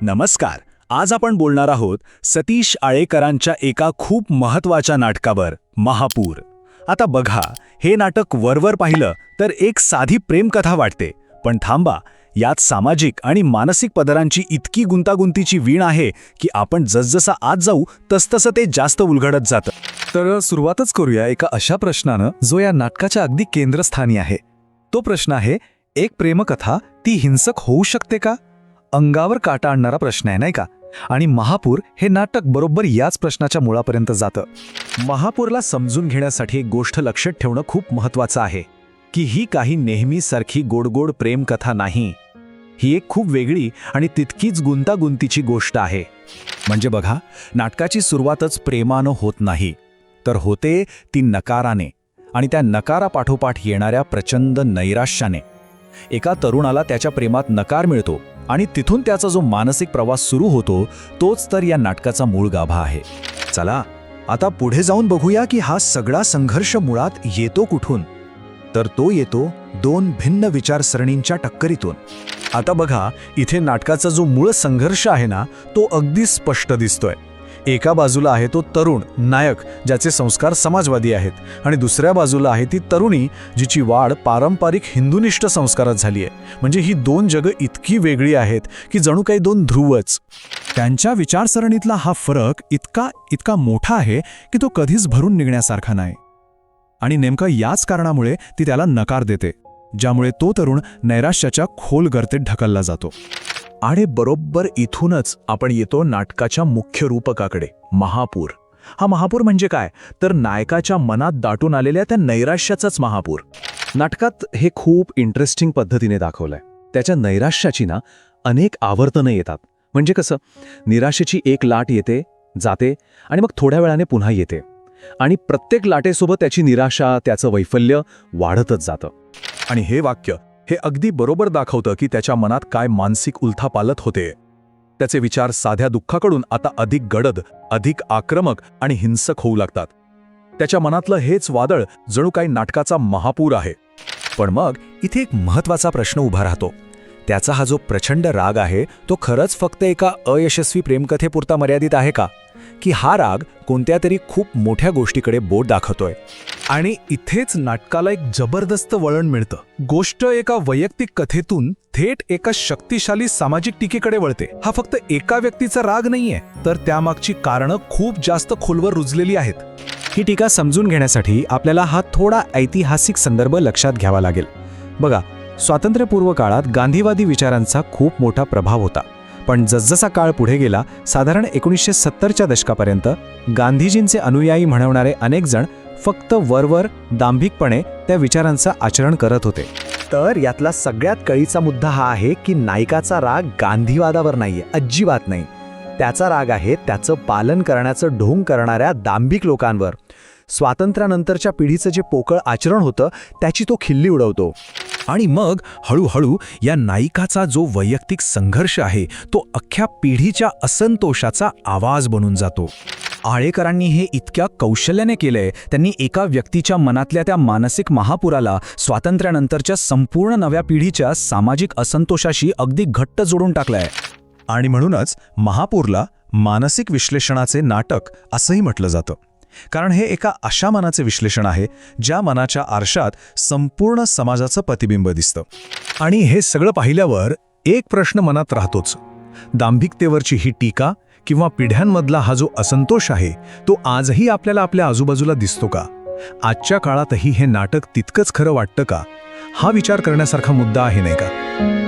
नमस्कार. आज आपण बोलणार आहोत सतीश आळेकरांच्या एका खूप महत्त्वाच्या नाटकावर, महापूर. आता बघा, हे नाटक वरवर पाहिलं तर एक साधी प्रेमकथा वाटते, पण थांबा, यात सामाजिक आणि मानसिक पदरांची इतकी गुंतागुंतीची वीण आहे की आपण जसजसा आत जाऊ तसतसं ते जास्त उलगडत जातं. तर सुरुवातच करूया एका अशा प्रश्नानं जो या नाटकाच्या अगदी केंद्रस्थानी आहे. तो प्रश्न आहे, एक प्रेमकथा ती हिंसक होऊ शकते का? अंगावर काटा आणणारा प्रश्न आहे, नाही का? आणि महापूर हे नाटक बरोबर याच प्रश्नाच्या मुळापर्यंत जातं. महापूरला समजून घेण्यासाठी एक गोष्ट लक्षात ठेवणं खूप महत्त्वाचं आहे की ही काही नेहमीसारखी गोडगोड प्रेमकथा नाही. ही एक खूप वेगळी आणि तितकीच गुंतागुंतीची गोष्ट आहे. म्हणजे बघा, नाटकाची सुरुवातच प्रेमानं होत नाही, तर होते ती नकाराने, आणि त्या नकारापाठोपाठ येणाऱ्या प्रचंड नैराश्याने. एका तरुणाला त्याच्या प्रेमात नकार मिळतो आणि तिथून त्याचा जो मानसिक प्रवास सुरू होतो तोच तर या नाटकाचा मूळ गाभा आहे. चला आता पुढे जाऊन बघूया की हा सगळा संघर्ष मुळात येतो कुठून. तर तो येतो दोन भिन्न विचारसरणींच्या टक्करीतून. आता बघा, इथे नाटकाचा जो मूळ संघर्ष आहे ना, तो अगदी स्पष्ट दिसतोय. एका बाजूला आहे तो तरुण नायक ज्याचे संस्कार समाजवादी आहेत, आणि दुसऱ्या बाजूला आहे ती तरुणी जिची वाढ पारंपरिक हिंदुनिष्ठ संस्कारात झाली आहे. म्हणजे ही दोन जगं इतकी वेगळी आहेत की जणू काही दोन ध्रुवच. त्यांच्या विचारसरणीतला हा फरक इतका मोठा आहे की तो कधीच भरून निघण्यासारखा नाही. आणि नेमकं याच कारणामुळे ती त्याला नकार देते, ज्यामुळे तो तरुण नैराश्याच्या खोल गर्तेत ढकलला जातो. आणि बरोबर इथूनच आपण येतो नाटकाच्या मुख्य रूपकाकडे, महापूर. हा महापूर म्हणजे काय, तर नायकाच्या मनात दाटून आलेल्या त्या नैराश्याचाच महापूर. नाटकात हे खूप इंटरेस्टिंग पद्धतीने दाखवलंय. त्याच्या नैराश्याची ना अनेक आवर्तनं येतात. म्हणजे कसं, निराशेची एक लाट येते, जाते, आणि मग थोड्या वेळाने पुन्हा येते, आणि प्रत्येक लाटेसोबत त्याची निराशा, त्याचं वैफल्य वाढतच जातं. आणि हे वाक्य हे अगदी बरोबर दाखवतं की त्याच्या मनात काय मानसिक उलथापालथ होते. त्याचे विचार साध्या दुःखाकडून आता अधिक गडद, अधिक आक्रमक आणि हिंसक होऊ लागतात. त्याच्या मनातलं हेच वादळ जणू काही नाटकाचा महापूर आहे. पण मग इथे एक महत्त्वाचा प्रश्न उभा राहतो. त्याचा हा जो प्रचंड राग आहे तो खरंच फक्त एका अयशस्वी प्रेमकथेपुरता मर्यादित आहे का, की हा राग कोणत्या तरी खूप मोठ्या गोष्टीकडे बोट दाखवतोय? आणि इथेच नाटकाला एक जबरदस्त वळण मिळतं. गोष्ट एका वैयक्तिक कथेतून थेट एका शक्तिशाली सामाजिक टीकेकडे वळते. हा फक्त एका व्यक्तीचा राग नाहीये, तर त्यामागची कारणं खूप जास्त खोलवर रुजलेली आहेत. ही टीका समजून घेण्यासाठी आपल्याला हा थोडा ऐतिहासिक संदर्भ लक्षात घ्यावा लागेल. बघा, स्वातंत्र्यपूर्व काळात गांधीवादी विचारांचा खूप मोठा प्रभाव होता. पण जसजसा काळ पुढे गेला, साधारण 1970च्या दशकापर्यंत गांधीजींचे अनुयायी म्हणवणारे अनेक जण फक्त वरवर दांभिकपणे त्या विचारांचं आचरण करत होते. तर यातला सगळ्यात कळीचा मुद्दा हा आहे की नायकाचा राग गांधीवादावर नाहीये, अजिबात नाही. त्याचा राग आहे त्याचं पालन करण्याचं ढोंग करणाऱ्या दांभिक लोकांवर. स्वातंत्र्यानंतरच्या पिढीचं जे पोकळ आचरण होतं त्याची तो खिल्ली उडवतो. आणि मग हळूहळू या नायिकाचा जो वैयक्तिक संघर्ष आहे तो अख्ख्या पिढीच्या असंतोषाचा आवाज बनून जातो. आळेकरांनी हे इतक्या कौशल्याने केलंय. त्यांनी एका व्यक्तीच्या मनातल्या त्या मानसिक महापुराला स्वातंत्र्यानंतरच्या संपूर्ण नव्या पिढीच्या सामाजिक असंतोषाशी अगदी घट्ट जोडून टाकलंय. आणि म्हणूनच महापूरला मानसिक विश्लेषणाचे नाटक असंही म्हटलं जातं. कारण हे एका अशा मनाचे विश्लेषण आहे ज्या मनाच्या आरशात संपूर्ण समाजाचं प्रतिबिंब दिसतं. आणि हे सगळं पाहिल्यावर एक प्रश्न मनात राहतोच. दांभिकतेवरची ही टीका किंवा पिढ्यांमधला हा जो असंतोष आहे तो आजही आपल्याला आपल्या आजूबाजूला दिसतो का? आजच्या काळातही हे नाटक तितकंच खरं वाटतं का? हा विचार करण्यासारखा मुद्दा आहे, नाही का?